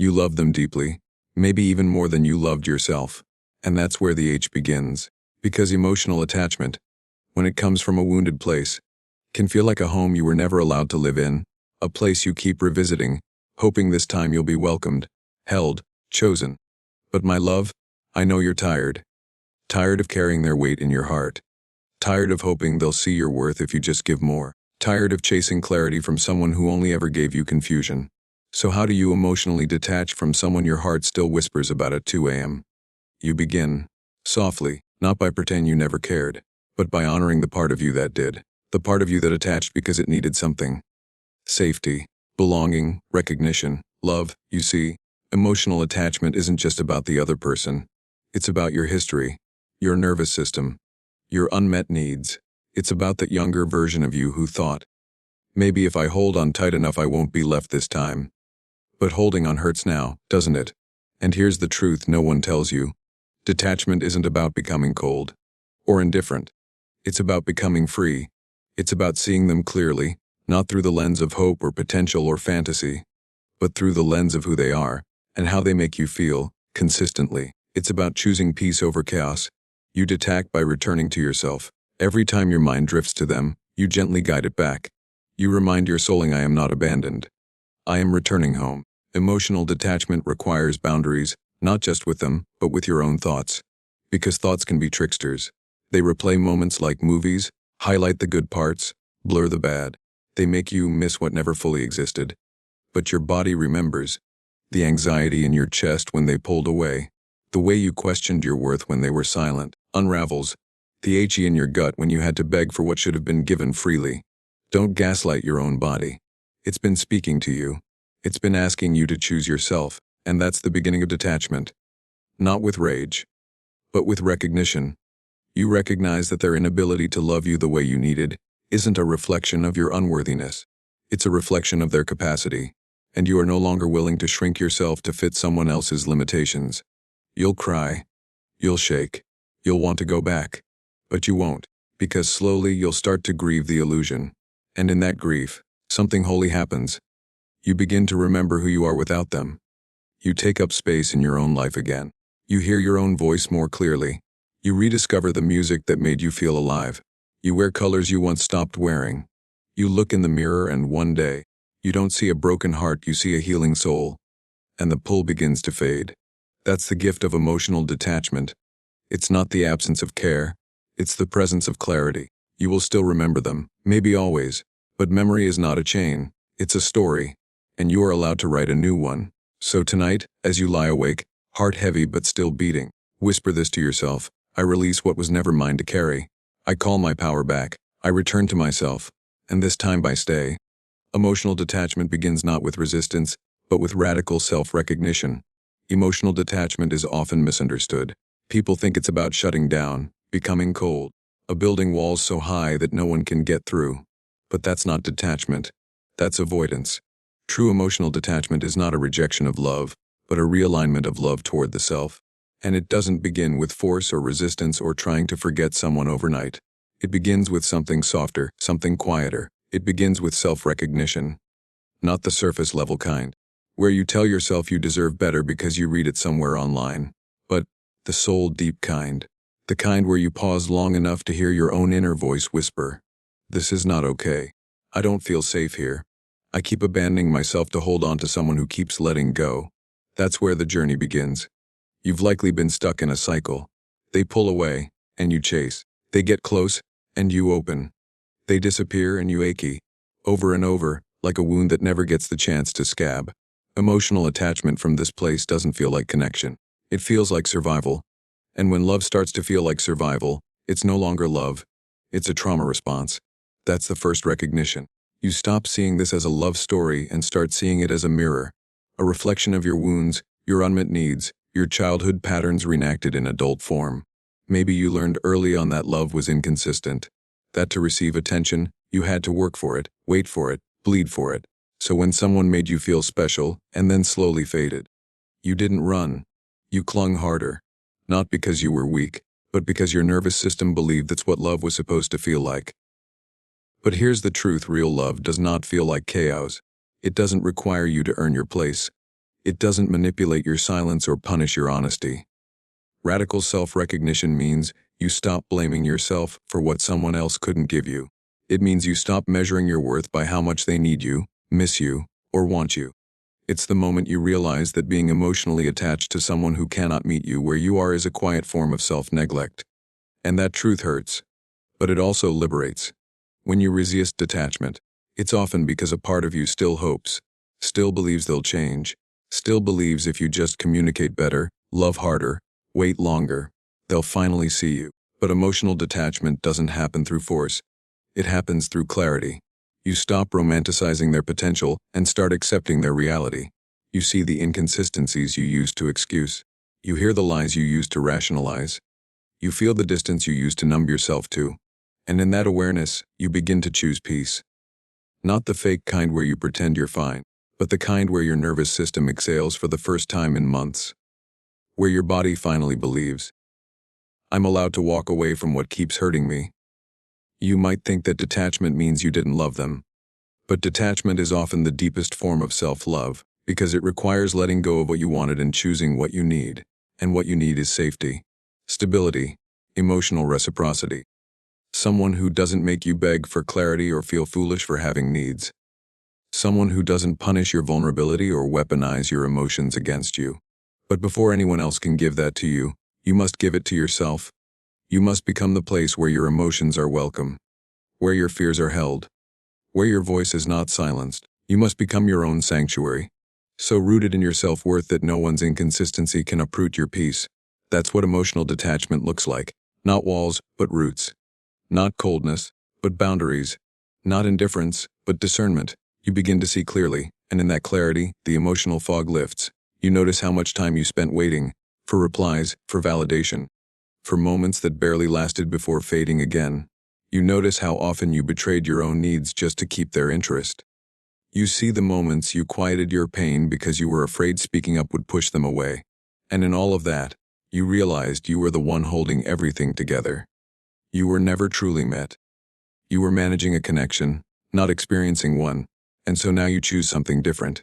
You love them deeply, maybe even more than you loved yourself. And that's where the H begins. Because emotional attachment, when it comes from a wounded place, can feel like a home you were never allowed to live in, a place you keep revisiting, hoping this time you'll be welcomed, held, chosen. But my love, I know you're tired. Tired of carrying their weight in your heart. Tired of hoping they'll see your worth if you just give more. Tired of chasing clarity from someone who only ever gave you confusion. So how do you emotionally detach from someone your heart still whispers about at 2 a.m.? You begin, softly, not by pretending you never cared, but by honoring the part of you that did. The part of you that attached because it needed something. Safety, belonging, recognition, love. You see, emotional attachment isn't just about the other person. It's about your history, your nervous system, your unmet needs. It's about that younger version of you who thought, maybe if I hold on tight enough I won't be left this time. But holding on hurts now, doesn't it? And here's the truth no one tells you. Detachment isn't about becoming cold or indifferent. It's about becoming free. It's about seeing them clearly, not through the lens of hope or potential or fantasy, but through the lens of who they are and how they make you feel, consistently. It's about choosing peace over chaos. You detach by returning to yourself. Every time your mind drifts to them, you gently guide it back. You remind your soul, I am not abandoned. I am returning home. Emotional detachment requires boundaries, not just with them, but with your own thoughts. Because thoughts can be tricksters. They replay moments like movies, highlight the good parts, blur the bad. They make you miss what never fully existed. But your body remembers. The anxiety in your chest when they pulled away. The way you questioned your worth when they were silent, unravels. The achy in your gut when you had to beg for what should have been given freely. Don't gaslight your own body. It's been speaking to you. It's been asking you to choose yourself, and that's the beginning of detachment. Not with rage, but with recognition. You recognize that their inability to love you the way you needed isn't a reflection of your unworthiness. It's a reflection of their capacity, and you are no longer willing to shrink yourself to fit someone else's limitations. You'll cry. You'll shake. You'll want to go back. But you won't, because slowly you'll start to grieve the illusion. And in that grief, something holy happens. You begin to remember who you are without them. You take up space in your own life again. You hear your own voice more clearly. You rediscover the music that made you feel alive. You wear colors you once stopped wearing. You look in the mirror and one day, you don't see a broken heart, you see a healing soul. And the pull begins to fade. That's the gift of emotional detachment. It's not the absence of care. It's the presence of clarity. You will still remember them, maybe always, but memory is not a chain. It's a story, and you are allowed to write a new one. So tonight, as you lie awake, heart heavy but still beating, whisper this to yourself. I release what was never mine to carry. I call my power back. I return to myself. And this time I stay. Emotional detachment begins not with resistance, but with radical self-recognition. Emotional detachment is often misunderstood. People think it's about shutting down, becoming cold, building walls so high that no one can get through. But that's not detachment. That's avoidance. True emotional detachment is not a rejection of love, but a realignment of love toward the self. And it doesn't begin with force or resistance or trying to forget someone overnight. It begins with something softer, something quieter. It begins with self-recognition. Not the surface-level kind, where you tell yourself you deserve better because you read it somewhere online, but the soul-deep kind. The kind where you pause long enough to hear your own inner voice whisper, "This is not okay. I don't feel safe here. I keep abandoning myself to hold on to someone who keeps letting go." That's where the journey begins. You've likely been stuck in a cycle. They pull away, and you chase. They get close, and you open. They disappear, and you achy. Over and over, like a wound that never gets the chance to scab. Emotional attachment from this place doesn't feel like connection. It feels like survival. And when love starts to feel like survival, it's no longer love. It's a trauma response. That's the first recognition. You stop seeing this as a love story and start seeing it as a mirror. A reflection of your wounds, your unmet needs, your childhood patterns reenacted in adult form. Maybe you learned early on that love was inconsistent. That to receive attention, you had to work for it, wait for it, bleed for it. So when someone made you feel special and then slowly faded, you didn't run. You clung harder. Not because you were weak, but because your nervous system believed that's what love was supposed to feel like. But here's the truth: real love does not feel like chaos. It doesn't require you to earn your place. It doesn't manipulate your silence or punish your honesty. Radical self-recognition means you stop blaming yourself for what someone else couldn't give you. It means you stop measuring your worth by how much they need you, miss you, or want you. It's the moment you realize that being emotionally attached to someone who cannot meet you where you are is a quiet form of self-neglect. And that truth hurts. But it also liberates. When you resist detachment, it's often because a part of you still hopes, still believes they'll change, still believes if you just communicate better, love harder, wait longer, they'll finally see you. But emotional detachment doesn't happen through force. It happens through clarity. You stop romanticizing their potential and start accepting their reality. You see the inconsistencies you used to excuse. You hear the lies you used to rationalize. You feel the distance you used to numb yourself to. And in that awareness, you begin to choose peace. Not the fake kind where you pretend you're fine, but the kind where your nervous system exhales for the first time in months. Where your body finally believes, I'm allowed to walk away from what keeps hurting me. You might think that detachment means you didn't love them. But detachment is often the deepest form of self-love, because it requires letting go of what you wanted and choosing what you need. And what you need is safety, stability, emotional reciprocity. Someone who doesn't make you beg for clarity or feel foolish for having needs. Someone who doesn't punish your vulnerability or weaponize your emotions against you. But before anyone else can give that to you, you must give it to yourself. You must become the place where your emotions are welcome, where your fears are held, where your voice is not silenced. You must become your own sanctuary, so rooted in your self-worth that no one's inconsistency can uproot your peace. That's what emotional detachment looks like. Not walls, but roots. Not coldness, but boundaries. Not indifference, but discernment. You begin to see clearly, and in that clarity, the emotional fog lifts. You notice how much time you spent waiting, for replies, for validation, for moments that barely lasted before fading again. You notice how often you betrayed your own needs just to keep their interest. You see the moments you quieted your pain because you were afraid speaking up would push them away. And in all of that, you realized you were the one holding everything together. You were never truly met. You were managing a connection, not experiencing one, and so now you choose something different.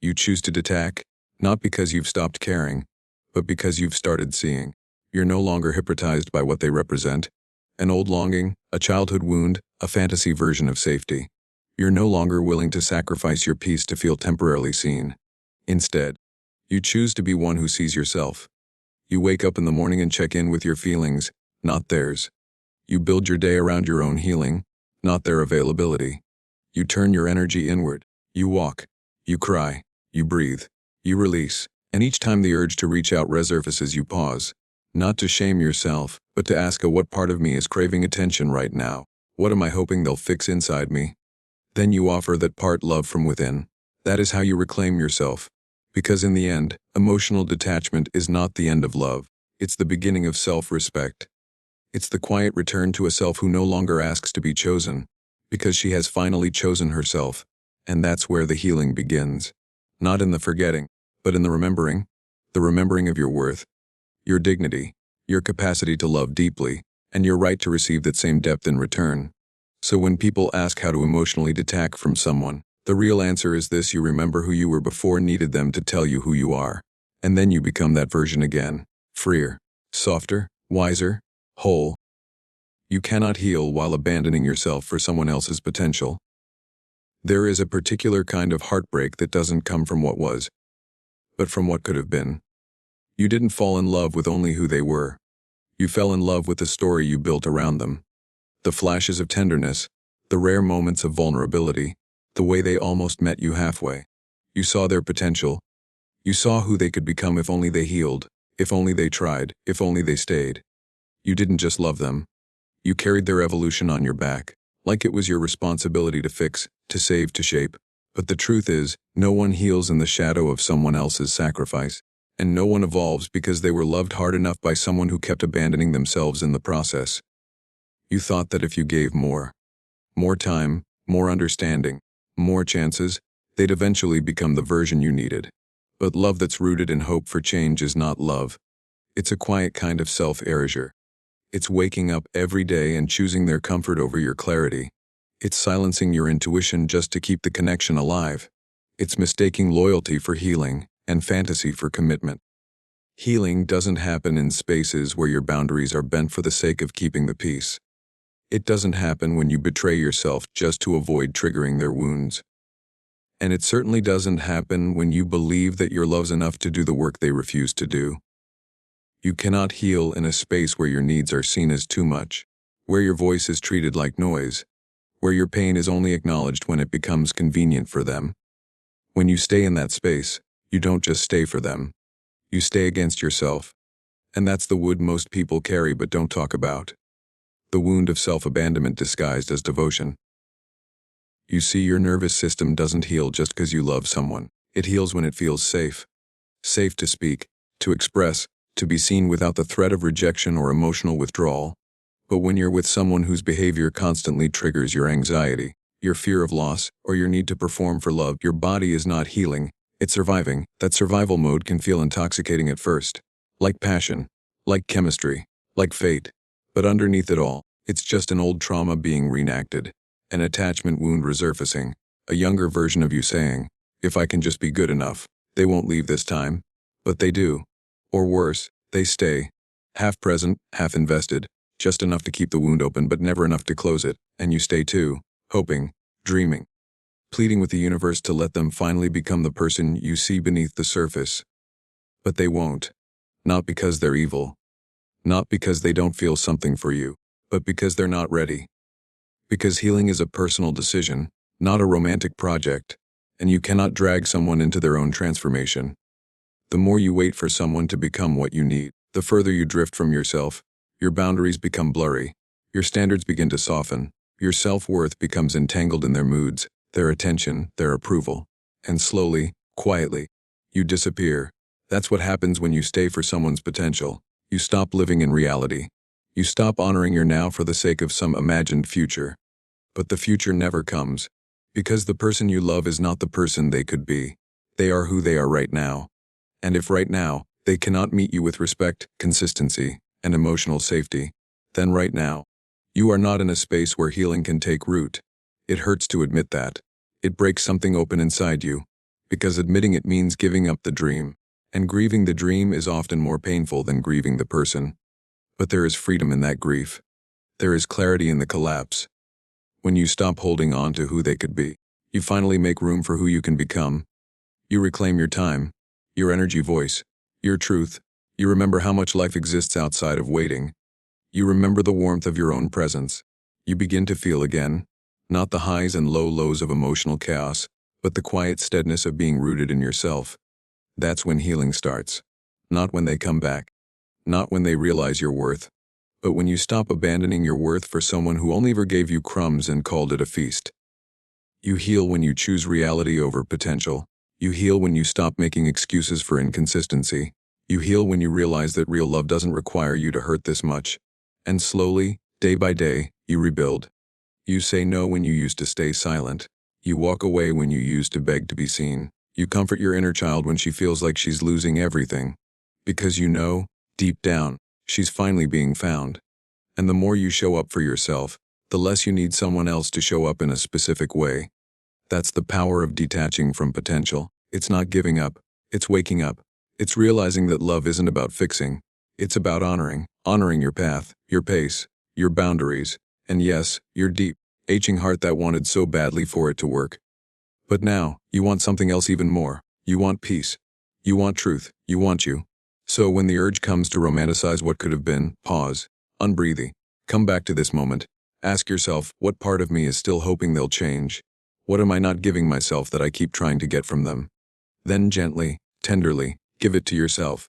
You choose to detach, not because you've stopped caring, but because you've started seeing. You're no longer hypnotized by what they represent. An old longing, a childhood wound, a fantasy version of safety. You're no longer willing to sacrifice your peace to feel temporarily seen. Instead, you choose to be one who sees yourself. You wake up in the morning and check in with your feelings, not theirs. You build your day around your own healing, not their availability. You turn your energy inward. You walk. You cry. You breathe. You release. And each time the urge to reach out resurfaces, you pause. Not to shame yourself, but to ask what part of me is craving attention right now. What am I hoping they'll fix inside me? Then you offer that part love from within. That is how you reclaim yourself. Because in the end, emotional detachment is not the end of love. It's the beginning of self-respect. It's the quiet return to a self who no longer asks to be chosen, because she has finally chosen herself. And that's where the healing begins. Not in the forgetting, but in the remembering of your worth, your dignity, your capacity to love deeply, and your right to receive that same depth in return. So when people ask how to emotionally detach from someone, the real answer is this: you remember who you were before needed them to tell you who you are. And then you become that version again, freer, softer, wiser, whole. You cannot heal while abandoning yourself for someone else's potential. There is a particular kind of heartbreak that doesn't come from what was, but from what could have been. You didn't fall in love with only who they were. You fell in love with the story you built around them. The flashes of tenderness, the rare moments of vulnerability, the way they almost met you halfway. You saw their potential. You saw who they could become if only they healed, if only they tried, if only they stayed. You didn't just love them. You carried their evolution on your back, like it was your responsibility to fix, to save, to shape. But the truth is, no one heals in the shadow of someone else's sacrifice. And no one evolves because they were loved hard enough by someone who kept abandoning themselves in the process. You thought that if you gave more time, more understanding, more chances, they'd eventually become the version you needed. But love that's rooted in hope for change is not love. It's a quiet kind of self-erasure. It's waking up every day and choosing their comfort over your clarity. It's silencing your intuition just to keep the connection alive. It's mistaking loyalty for healing, and fantasy for commitment. Healing doesn't happen in spaces where your boundaries are bent for the sake of keeping the peace. It doesn't happen when you betray yourself just to avoid triggering their wounds. And it certainly doesn't happen when you believe that your love's enough to do the work they refuse to do. You cannot heal in a space where your needs are seen as too much, where your voice is treated like noise, where your pain is only acknowledged when it becomes convenient for them. When you stay in that space, you don't just stay for them. You stay against yourself. And that's the wound most people carry but don't talk about. The wound of self-abandonment disguised as devotion. You see, your nervous system doesn't heal just because you love someone. It heals when it feels safe. Safe to speak, to express, to be seen without the threat of rejection or emotional withdrawal. But when you're with someone whose behavior constantly triggers your anxiety, your fear of loss, or your need to perform for love, your body is not healing, it's surviving. That survival mode can feel intoxicating at first. Like passion, like chemistry, like fate. But underneath it all, it's just an old trauma being reenacted. An attachment wound resurfacing, a younger version of you saying, if I can just be good enough, they won't leave this time. But they do. Or worse, they stay. Half present, half invested, just enough to keep the wound open but never enough to close it, and you stay too, hoping, dreaming, pleading with the universe to let them finally become the person you see beneath the surface. But they won't. Not because they're evil. Not because they don't feel something for you, but because they're not ready. Because healing is a personal decision, not a romantic project, and you cannot drag someone into their own transformation. The more you wait for someone to become what you need, the further you drift from yourself. Your boundaries become blurry. Your standards begin to soften. Your self-worth becomes entangled in their moods, their attention, their approval. And slowly, quietly, you disappear. That's what happens when you stay for someone's potential. You stop living in reality. You stop honoring your now for the sake of some imagined future. But the future never comes, because the person you love is not the person they could be. They are who they are right now. And if right now, they cannot meet you with respect, consistency, and emotional safety, then right now, you are not in a space where healing can take root. It hurts to admit that. It breaks something open inside you, because admitting it means giving up the dream. And grieving the dream is often more painful than grieving the person. But there is freedom in that grief. There is clarity in the collapse. When you stop holding on to who they could be, you finally make room for who you can become. You reclaim your time, your energy voice, your truth. You remember how much life exists outside of waiting. You remember the warmth of your own presence. You begin to feel again, not the highs and lows of emotional chaos, but the quiet steadiness of being rooted in yourself. That's when healing starts. Not when they come back. Not when they realize your worth. But when you stop abandoning your worth for someone who only ever gave you crumbs and called it a feast. You heal when you choose reality over potential. You heal when you stop making excuses for inconsistency. You heal when you realize that real love doesn't require you to hurt this much. And slowly, day by day, you rebuild. You say no when you used to stay silent. You walk away when you used to beg to be seen. You comfort your inner child when she feels like she's losing everything. Because you know, deep down, she's finally being found. And the more you show up for yourself, the less you need someone else to show up in a specific way. That's the power of detaching from potential. It's not giving up. It's waking up. It's realizing that love isn't about fixing. It's about honoring your path, your pace, your boundaries, and yes, your deep, aching heart that wanted so badly for it to work. But now, you want something else even more. You want peace. You want truth. You want you. So when the urge comes to romanticize what could have been, pause, unbreathe, come back to this moment. Ask yourself, what part of me is still hoping they'll change? What am I not giving myself that I keep trying to get from them? Then gently, tenderly, give it to yourself.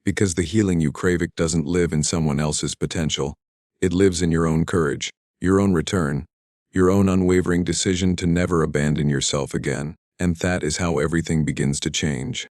Because the healing you crave it doesn't live in someone else's potential. It lives in your own courage, your own return, your own unwavering decision to never abandon yourself again. And that is how everything begins to change.